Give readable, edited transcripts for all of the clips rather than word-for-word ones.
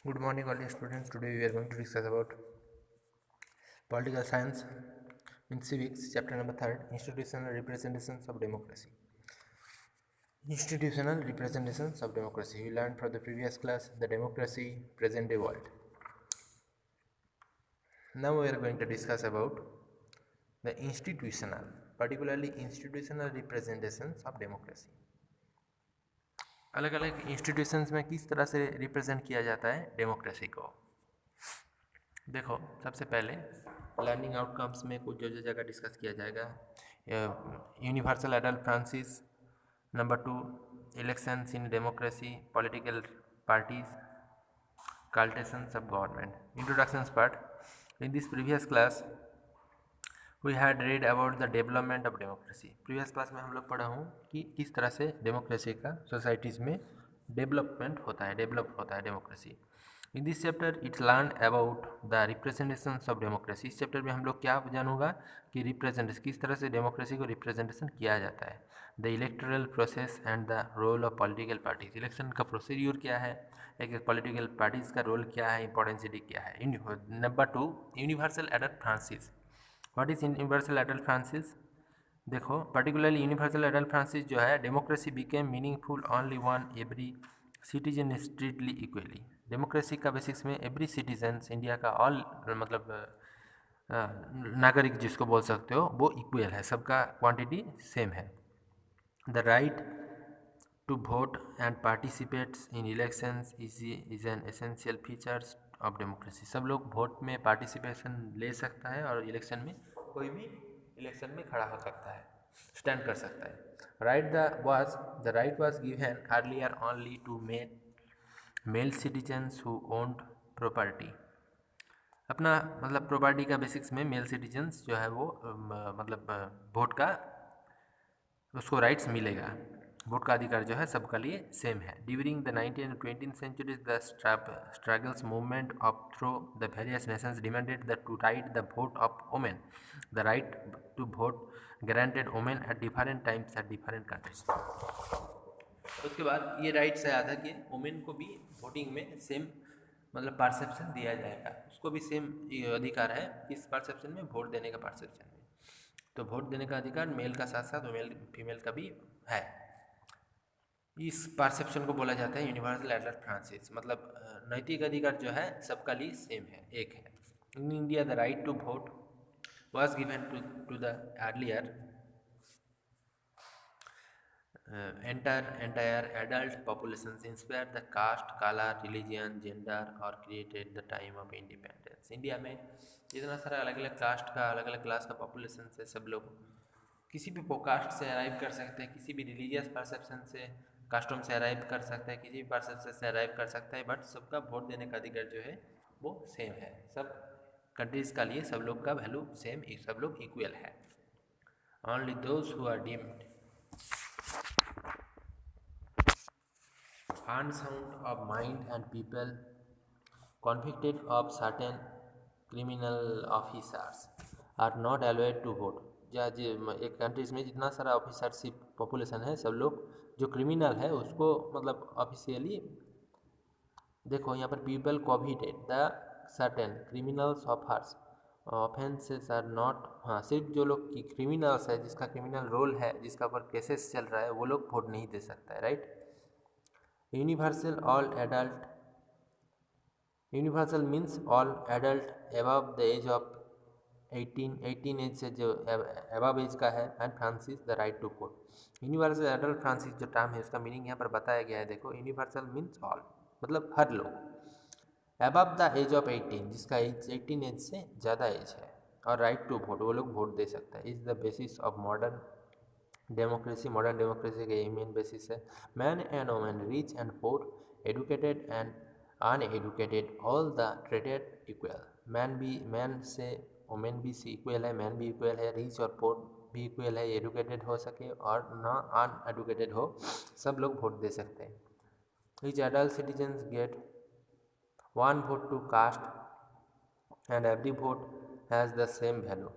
Good morning, all dear students. Today we are going to discuss about political science in civics, chapter number 3, institutional representations of democracy. Institutional representations of democracy. We learned from the previous class the democracy present day world. Now we are going to discuss about the institutional, particularly institutional representations of democracy. अलग अलग institutions में किस तरह से represent किया जाता है democracy को। देखो, सबसे पहले लर्निंग आउटकम्स में कुछ जो जगह डिस्कस किया जाएगा, universal adult franchise, number 2 elections in democracy, political parties, coalitions of government. Introductions part. In this previous class we had read about the development of democracy. Previous class में हम लोग पढ़ा हूँ कि किस तरह से डेमोक्रेसी का सोसाइटीज़ में डेवलपमेंट होता है, डेवलप होता है democracy. In this chapter it's learn about the representations of democracy. इस चैप्टर में हम लोग क्या जानूंगा कि रिप्रेजेंटेशन किस तरह से डेमोक्रेसी को रिप्रेजेंटेशन किया जाता है। The electoral process and the role of political parties. Election का प्रोसीड्यूर क्या है, एक पॉलिटिकल पार्टीज का रोल क्या है, इंपॉर्टेंसिटी क्या है। Number 2 universal adult franchise. What is universal adult franchise? देखो, पर्टिकुलरली यूनिवर्सल एडल्ट फ्रांसिस जो है, democracy became meaningful only when every citizen is treated equally. Democracy का बेसिक्स में एवरी सिटीजन, इंडिया का ऑल मतलब नागरिक जिसको बोल सकते हो, वो इक्वल है, सबका क्वांटिटी सेम है। The right to vote and participates in elections is an essential features of democracy. सब लोग वोट में पार्टिसिपेशन ले सकता है और इलेक्शन में कोई भी इलेक्शन में खड़ा हो सकता है, स्टैंड कर सकता है। The right was given earlier only to male citizens who owned property. अपना मतलब प्रॉपर्टी का बेसिक्स में मेल सिटीजन्स जो है वो मतलब वोट का उसको राइट्स मिलेगा, वोट का अधिकार जो है सबका लिए सेम है। During the 19th and 20th centuries the struggles movement of through the various nations demanded the to right the vote of women. The right to vote granted women at different times at different countries. उसके बाद ये rights आया था कि women को भी voting में same मतलब परसेप्शन दिया जाएगा, उसको भी सेम अधिकार है किस परसेप्शन में, वोट देने का परसेप्शन में। तो वोट देने का अधिकार मेल का साथ साथ फीमेल का भी है। इस परसेप्शन को बोला जाता है यूनिवर्सल एडल्ट फ्रांसिस, मतलब नैतिक अधिकार जो है सबका लिए सेम है, एक है। In India the right to vote was given to the earlier entire adult populations inspired the caste, color, religion, gender or created the time of independence। India में जितना सारा अलग अलग कास्ट का, अलग अलग क्लास का पॉपुलेशन से सब लोग किसी भी कास्ट से अराइव कर सकते हैं, किसी भी रिलीजियस परसेप्शन से कास्टम से अराइव कर सकते हैं, किसी भी परसेप्शन से अराइव कर सकता है, बट सबका वोट देने का अधिकार जो है वो सेम है। सब कंट्रीज का लिए सब लोग का वैल्यू सेम, सब लोग इक्वल है। Only those who are deemed unsound of mind and people convicted of certain criminal officers are not allowed to vote। एक कंट्रीज में जितना सारा ऑफिसरशिप पॉपुलेशन है, सब लोग जो क्रिमिनल है उसको मतलब ऑफिशियली, देखो यहाँ पर people convicted the certain criminals offers offences are not, हाँ सिर्फ जो लोग की क्रिमिनल्स है, जिसका क्रिमिनल रोल है, जिसका ऊपर केसेस चल रहा है, वो लोग वोट नहीं दे सकता है, right. Universal all adult, universal means all adult above the age of 18 age से जो अबव एज का है, and franchise the right to vote. Universal adult franchise जो टर्म है उसका मीनिंग यहाँ पर बताया गया है। देखो, यूनिवर्सल मीन्स ऑल, मतलब हर लोग, अबव द एज ऑफ 18 जिसका एज 18 एज से ज़्यादा एज है, और राइट टू वोट वो लोग वोट दे सकता है। Is the basis of modern democracy. Modern democracy का मेन बेसिस है man and women, rich and poor, educated and uneducated, all the treated equal. Man से वोमेन भी से इक्वल है, मैन भी इक्वल है, रिच और पुअर भी इक्वल है, एडुकेटेड हो सके और ना अनएडुकेटेड हो, सब लोग वोट दे सकते हैं। Each adult citizens get one vote to cast and every vote has the same value।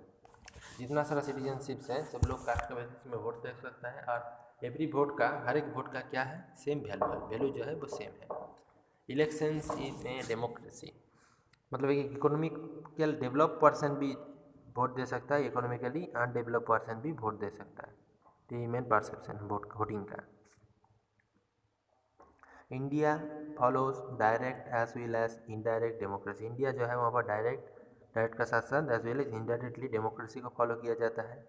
जितना सारा सिटीजनशिप्स है सब लोग कास्ट के बेसिस में वोट दे सकता है, और एवरी वोट का, हर एक वोट का क्या है, सेम वैल्यू है, वैल्यू जो है वो सेम है। इलेक्शंस इन ए डेमोक्रेसी, मतलब एक इकोनॉमिकल डेवलप पर्सन भी वोट दे सकता है, इकोनॉमिकली अनडेवलप पर्सन भी वोट दे सकता है। तो ये मेन परसेप्शन वोटिंग का। India follows direct as well as indirect democracy, India जो है वहाँ पर डायरेक्ट का साथ साथ as well as indirectly democracy को फॉलो किया जाता है।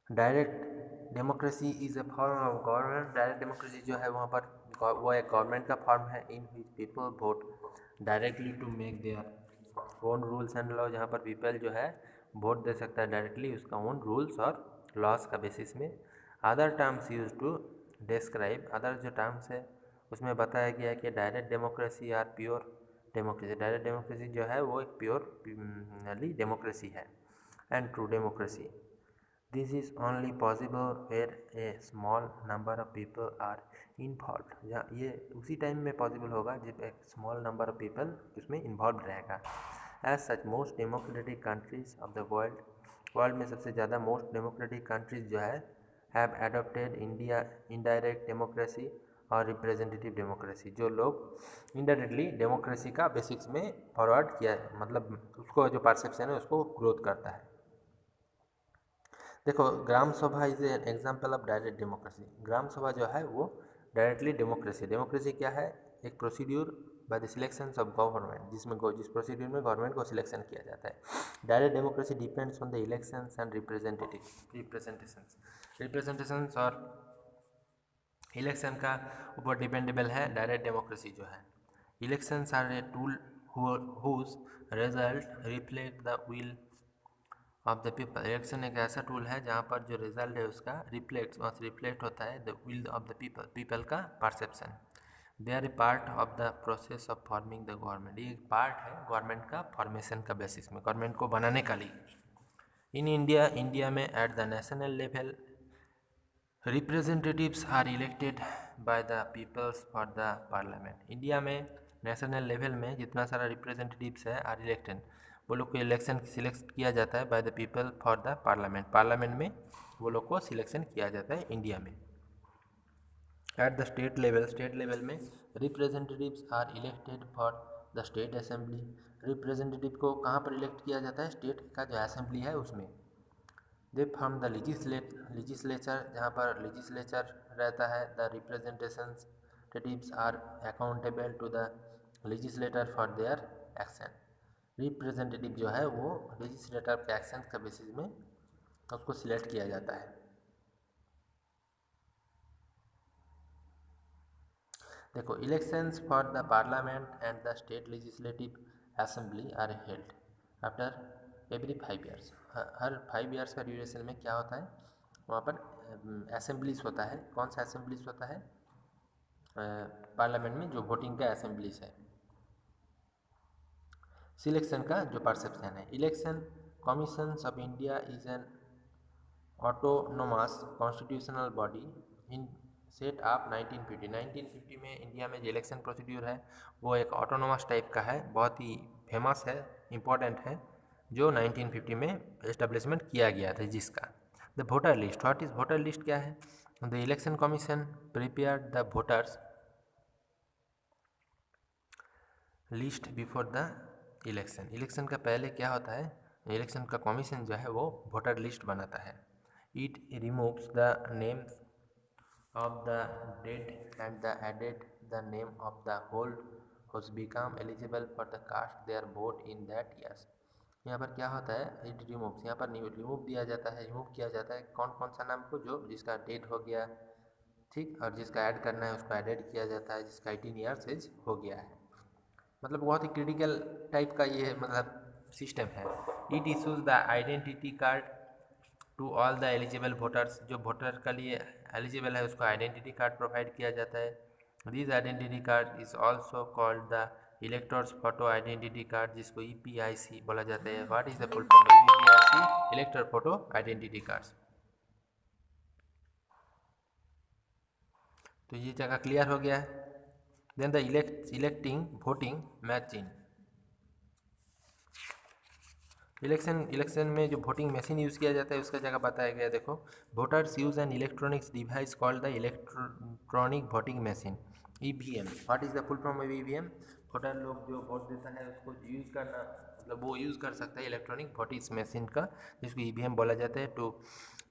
Direct democracy is a form of government, direct democracy जो है वहाँ पर वो एक गवर्नमेंट का फॉर्म है in which people vote directly to make their own rules and law, जहाँ पर पीपल जो है वोट दे सकता है डायरेक्टली उसका ओन रूल्स और लॉस का बेसिस में। Other terms use to describe, other जो टर्म्स है उसमें बताया गया है कि direct democracy or pure democracy, direct democracy जो है वो एक प्योरली डेमोक्रेसी है and true democracy. This is only possible where a small number of people are involve, जहाँ ये उसी टाइम में पॉसिबल होगा जब एक स्मॉल नंबर ऑफ पीपल उसमें इन्वॉल्व रहेगा। As such most democratic countries of the world में सबसे ज़्यादा मोस्ट डेमोक्रेटिक कंट्रीज जो है have adopted India indirect democracy और रिप्रेजेंटेटिव डेमोक्रेसी, जो लोग इनडायरेक्टली डेमोक्रेसी का बेसिक्स में फॉरवर्ड किया है, मतलब उसको जो परसेप्शन है उसको ग्रोथ करता है। देखो Gram Sabha is an example of direct democracy, Gram Sabha जो है वो डायरेक्टली डेमोक्रेसी, डेमोक्रेसी क्या है, एक procedure by the selection of government, जिस प्रोसीड्यूर में गवर्नमेंट को सिलेक्शन किया जाता है। Direct democracy depends on the elections and representations और इलेक्शन का ऊपर डिपेंडेबल है डायरेक्ट डेमोक्रेसी जो है। Elections are a tool whose result reflect the will of the people, election एक ऐसा टूल है जहाँ पर जो रिजल्ट है उसका रिफ्लेक्ट होता है the will of the people का perception. They are a part of the process of forming the government, ये एक पार्ट है गवर्नमेंट का फॉर्मेशन का बेसिस में, गवर्नमेंट को बनाने का लिए। इन इंडिया में at the national level representatives are elected by the peoples for the parliament, India में नेशनल लेवल में जितना सारा रिप्रेजेंटेटिव्स है आर इलेक्टेड, वो लोग को इलेक्शन सिलेक्ट किया जाता है by the people for the parliament में वो लोग को सिलेक्शन किया जाता है इंडिया में। एट द स्टेट लेवल में representatives are elected for the state assembly, representative को कहाँ पर इलेक्ट किया जाता है, स्टेट का जो असेंबली है उसमें। दे फ्रॉम द लेजिस्लेचर, जहाँ पर लेजिस्लेचर रहता है, the representatives are accountable to the legislator for their action, representative जो है वो लेजिस्लेटर के एक्शन का बेसिस में उसको सिलेक्ट किया जाता है। देखो elections for the parliament and the state legislative assembly are held after every 5 years, हर 5 ईयर्स का ड्यूरेशन में क्या होता है वहाँ पर असेंबलीज होता है। कौन सा असेंबलीज होता है, पार्लियामेंट में जो वोटिंग का असेंबलीज है। सिलेक्शन का जो परसेप्शन है, election commission of India is an autonomous constitutional body in set of 1950 में इंडिया में जो इलेक्शन प्रोसीड्यूर है वो एक ऑटोनोमस टाइप का है, बहुत ही फेमस है, इम्पोर्टेंट है, जो 1950 में एस्टेब्लिशमेंट किया गया था जिसका। The voter list, what is voter list क्या है, the election commission prepared the voters list before the election, election का पहले क्या होता है, इलेक्शन का कमीशन जो है वो वोटर लिस्ट बनाता है। It removes the names of the dead and the added the name of the whole who's become eligible for the cast their vote in that years। यहाँ पर क्या होता है, इट रिमूव्स, यहाँ पर रिमूव दिया जाता है, रिमूव किया जाता है कौन कौन सा नाम को, जो जिसका डेड हो गया, ठीक, और जिसका ऐड करना है उसको एडेड किया जाता है, जिसका 18 ईयर्स एज हो गया है। मतलब बहुत ही क्रिटिकल टाइप का ये मतलब सिस्टम है। It issues the identity card to all the eligible voters, जो वोटर के लिए एलिजिबल है उसको आइडेंटिटी कार्ड प्रोवाइड किया जाता है। This identity card is also called the electors photo identity card, जिसको EPIC बोला जाता है। What is the full form, EPIC elector photo identity cards. तो ये जगह क्लियर हो गया है। Then the electing voting machine, election में जो वोटिंग मशीन यूज़ किया जाता है उसका जगह बताया गया। देखो voters use N electronics device called the electronic voting machine, EVM, what is the full form of EVM? Voter लोग जो वोट देता है उसको यूज़ करना, मतलब वो यूज़ कर सकता है इलेक्ट्रॉनिक वोटिंग मशीन का, जिसको ईवीएम बोला जाता है। टू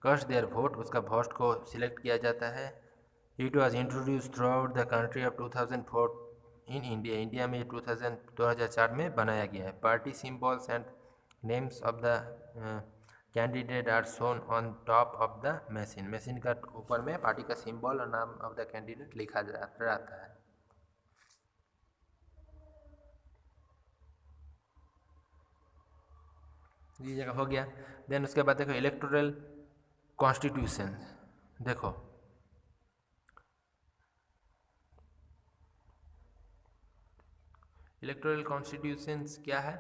कास्ट देयर वोट, उसका वोट को सिलेक्ट किया जाता है। It was introduce throughout the country of 2004 in India, India में 2004 में बनाया गया है। Party symbols and names of the candidate are shown on top of the machine, machine का ऊपर में पार्टी का सिंबल और नाम ऑफ द कैंडिडेट लिखा रहता है। ये जगह हो गया। देन उसके बाद देखो इलेक्टोरल कॉन्स्टिट्यूशन, देखो इलेक्टोरल कॉन्स्टिट्यूशंस क्या है?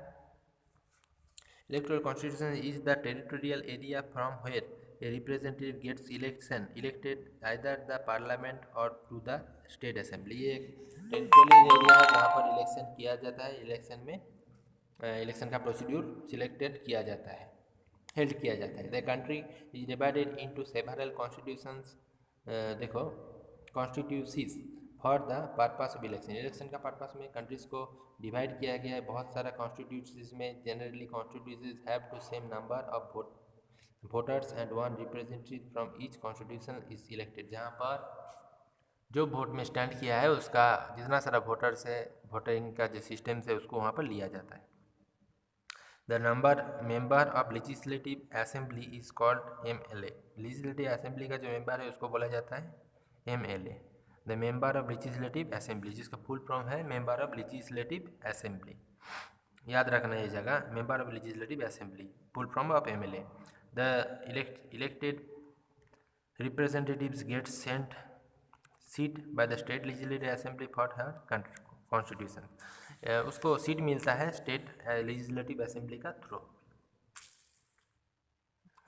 Electoral constitution is the territorial area from where a representative gets elected either the parliament or to the state assembly। ये एक टेरिटोरियल एरिया है जहाँ पर इलेक्शन किया जाता है। इलेक्शन में इलेक्शन का प्रोसीड्यूर सिलेक्टेड किया जाता है, हेल्ड किया जाता है। The country is divided into several constitutions, देखो constituencies for the purpose of election, election का पर्पस में कंट्रीज़ को डिवाइड किया गया है बहुत सारा कॉन्स्टिट्यूसीज में। Generally constituencies have to same number of voters and one representative from each constitution is elected, जहाँ पर जो वोट में स्टैंड किया है उसका जितना सारा वोटर्स है, वोटिंग का जो सिस्टम है उसको वहाँ पर लिया जाता है। The member of legislative assembly is called MLA, legislative assembly का जो मेंबर है उसको बोला जाता है MLA। The member of legislative assembly, जिसका फुल फॉर्म है member of legislative assembly, याद रखना ये जगह, member of legislative assembly, full form of MLA। The elected representatives get sent seat by the state legislative assembly for her constitution, उसको seat मिलता है state legislative assembly का थ्रू।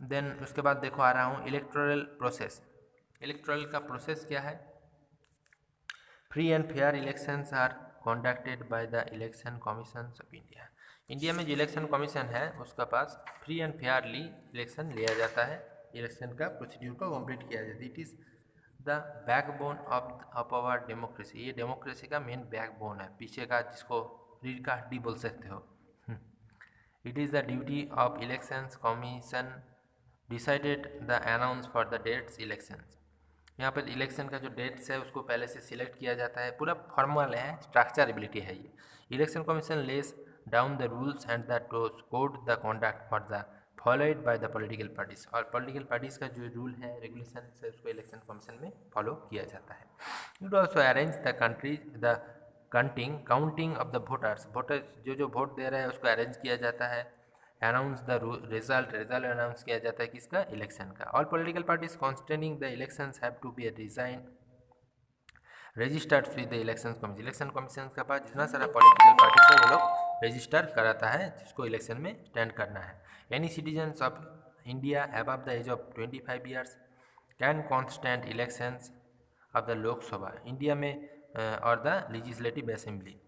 देन उसके बाद देखो आ रहा हूँ इलेक्टोरल प्रोसेस। इलेक्टोरल का प्रोसेस क्या है? Free and fair elections are conducted by the election commission of India, India में जो इलेक्शन कमीशन है उसका पास फ्री एंड फेयरली इलेक्शन लिया जाता है, इलेक्शन का प्रोसीड्यूर को कंप्लीट किया जाता है। It is the backbone of our democracy, ये डेमोक्रेसी का मेन बैकबोन है, पीछे का जिसको रीढ़ का हड्डी बोल सकते हो। It is the duty of elections commission decided the announce for the dates elections, यहाँ पर इलेक्शन का जो डेट्स है उसको पहले से सिलेक्ट किया जाता है, पूरा फॉर्मल है, स्ट्रक्चरेबिलिटी है ये। Election commission less down the rules and the code the conduct for the followed by the political parties, और पॉलिटिकल पार्टीज का जो रूल है रेगुलेशन है उसको इलेक्शन कमीशन में फॉलो किया जाता है। It also arrange the country the counting of the voters जो वोट दे रहे हैं उसको अरेंज किया जाता है। अनाउंस द रिजल्ट अनाउंस किया जाता है किसका? इलेक्शन का। All political parties contesting the elections have to be resign registered with the election commission, election commission के पास जितना सारा पॉलिटिकल पार्टी है वो लोग रजिस्टर कराता है जिसको इलेक्शन में स्टैंड करना है। Any citizens of India above the age of 25 years can constant elections of the Lok Sabha India में और द लेजिस्लेटिव असेंबली,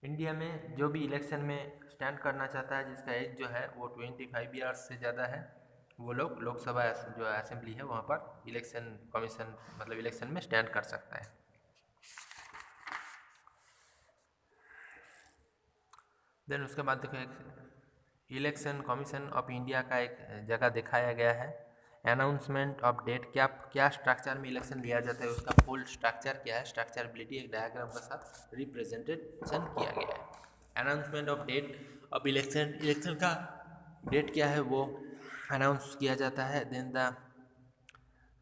इंडिया में जो भी इलेक्शन में स्टैंड करना चाहता है जिसका एज जो है वो 25 ईयर्स से ज़्यादा है, वो लोग लोकसभा जो असेंबली है वहाँ पर इलेक्शन कमीशन मतलब इलेक्शन में स्टैंड कर सकता है। देन उसके बाद देखो एक इलेक्शन कमीशन ऑफ इंडिया का एक जगह दिखाया गया है, अनाउंसमेंट ऑफ डेट, क्या स्ट्रक्चर में इलेक्शन लिया जाता है उसका फुल स्ट्रक्चर क्या है, स्ट्रक्चरेबिलिटी एक डायग्राम के साथ रिप्रेजेंटेशन किया गया है। Announcement of date of election, election का डेट क्या है वो अनाउंस किया जाता है। Then the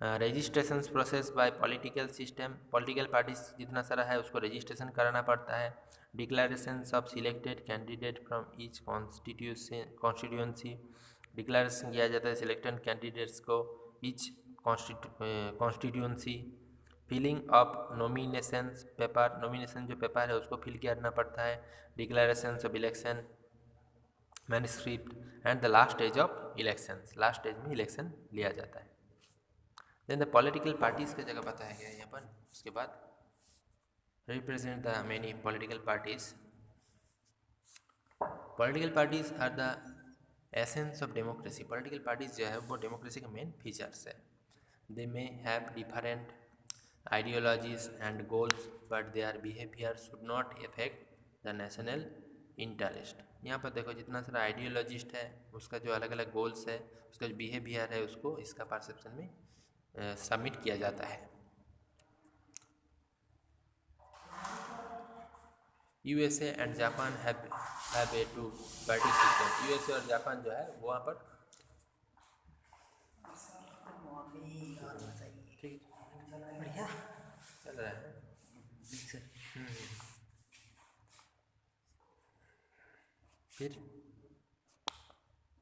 registration process by political system, political parties जितना सारा है उसको रजिस्ट्रेशन कराना पड़ता है। Declaration of selected candidate from each constituency, declaration किया जाता है सिलेक्टेड कैंडिडेट्स को each constituency. Filling of nomination paper, nomination जो पेपर है उसको फिल करना पड़ता है। Declaration of election manuscript and the last stage of elections, last stage में इलेक्शन लिया जाता है। देन द पॉलिटिकल पार्टीज़ की जगह बताया गया है यहाँ पर। उसके बाद represent the many political parties, political parties are the essence of democracy, political parties जो है वो डेमोक्रेसी का मेन फीचर्स है। They may have different ideologies and goals, but their behavior should not affect the national interest. यहाँ पर देखो जितना सारा आइडियोलॉजिस्ट है उसका जो अलग अलग गोल्स है, उसका जो बिहेवियर है, उसको इसका परसेप्शन में सबमिट किया जाता है। USA and Japan have a two party system. USA और जापान जो है वो वहाँ पर ठीक बढ़िया चल रहा है। फिर